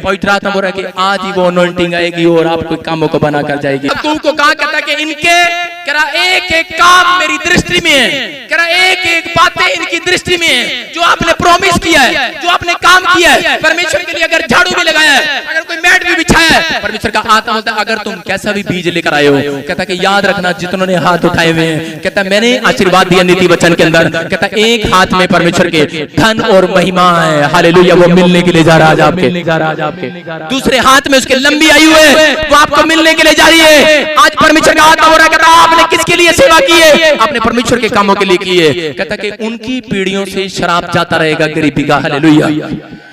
पवित्र आत्मा बोल रहा है कि आज ही वो अनॉइंटिंग आएगी और आपको कामों को बना कर जाएगी। को कहा कहता कि इनके एक एक काम मेरी दृष्टि में है, एक एक बातें इनकी दृष्टि में है। जो आपने प्रॉमिस किया है, जो आपने काम किया है परमेश्वर के लिए, अगर झाड़ू भी लगाया है, अगर कोई मैट भी बिछाया है, परमेश्वर का आत्मा बोलता है अगर तुम कैसा भी बीज लेकर आए हो, कहता कि याद रखना जितनों ने हाथ उठाए हुए हैं, कहता मैंने आशीर्वाद दिया नीति वचन के अंदर, कहता एक हाथ में परमेश्वर के धन और महिमा है, हालेलुया, वो मिलने के लिए जा रहा है आपके। दूसरे हाथ में उसके लंबी आयु है, वो आपको मिलने के लिए जा रही है। आज परमेश्वर का आत्मा हो रहा है, कहता आपने किसके लिए सेवा की है? आपने परमेश्वर के कामों के लिए की है। कहता कि उनकी पीढ़ियों से शराब जाता रहेगा गरीबी का, हालेलुया।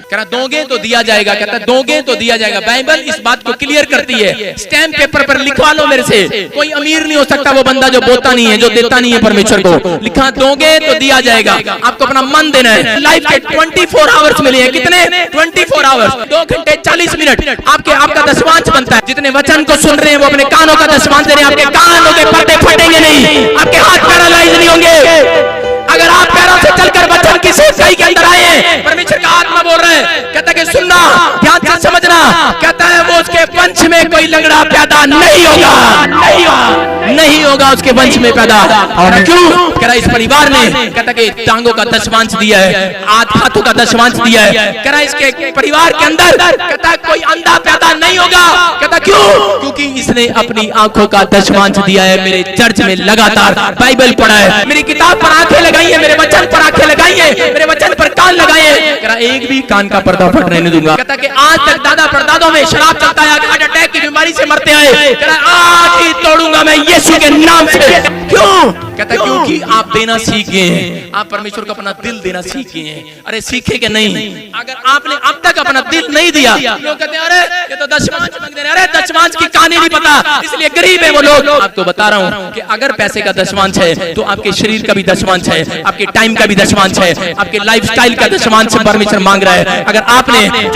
कहता दोगे तो दिया जाएगा, कहता दोगे तो दिया जाएगा। बाइबल इस बात को क्लियर करती है, स्टैम्प पेपर पर लिखवा लो मेरे से। कोई अमीर नहीं हो सकता वो बंदा जो बोता नहीं है, जो देता नहीं है परमेश्वर को। लिखा दोगे तो दिया जाएगा। आपको अपना मन देना है। लाइफ के 24 आवर्स मिले हैं, कितने? 24 आवर्स, 2 घंटे 40 मिनट आपका दशमांश बनता है। जितने वचन को सुन रहे हैं वो अपने कानों का दशमांश दे रहे हैं। आपके कानों के पर्दे फटेंगे नहीं, आपके हाथ पैरालाइज नहीं होंगे। अगर आप पैरों से चलकर वचन की सच्चाई के अंदर आए, परमेश्वर का आत्मा बोल रहा है, कहता है कि सुनना, ध्यान से समझना, कहता है वो उसके वंश में कोई लंगड़ा पैदा नहीं होगा, नहीं होगा उसके वंश में पैदा। और क्यों? कह रहा इस परिवार ने, कहता कि टांगों का दशमांश दिया है, हाथों का दशमांश दिया है। कह रहा इसके परिवार के अंदर, कहता कोई अंधा पैदा नहीं होगा। कहता क्यों? क्योंकि इसने अपनी आंखों का दशमांश दिया है। मेरे चर्च में लगातार बाइबल पढ़ा है, मेरी किताब पर आंखें लगाई है, मेरे वचन पर आंखें लगाई है, मेरे वचन पर कान लगाए हैं। कह रहा एक भी कान का पर्दा फटने नहीं दूंगा। कहता कि आज तक दादा परदादों में शराब चलता है, हार्ट अटैक की बीमारी से मरते आए, कह रहा आज ही तोड़ूंगा मैं यीशु के नाम से। क्यों? कहता क्योंकि आप देना सीख गए हैं, आप परमेश्वर को अपना दिल देना सीख गए हैं। अरे सीखे कि नहीं? अगर आपने अब तक अपना दिल नहीं दिया, लोग कहते हैं अरे ये तो दशमांश मांग रहे हैं, अरे दशमांश की कहानी नहीं पता इसलिए गरीब है वो लोग। आपको बता रहा हूं कि अगर पैसे का दशमांश है तो आपके शरीर का भी दशमांश है, आपके टाइम का भी दशमांश है, आपके लाइफस्टाइल का दशमांश परमेश्वर मांग रहा है। अगर आपने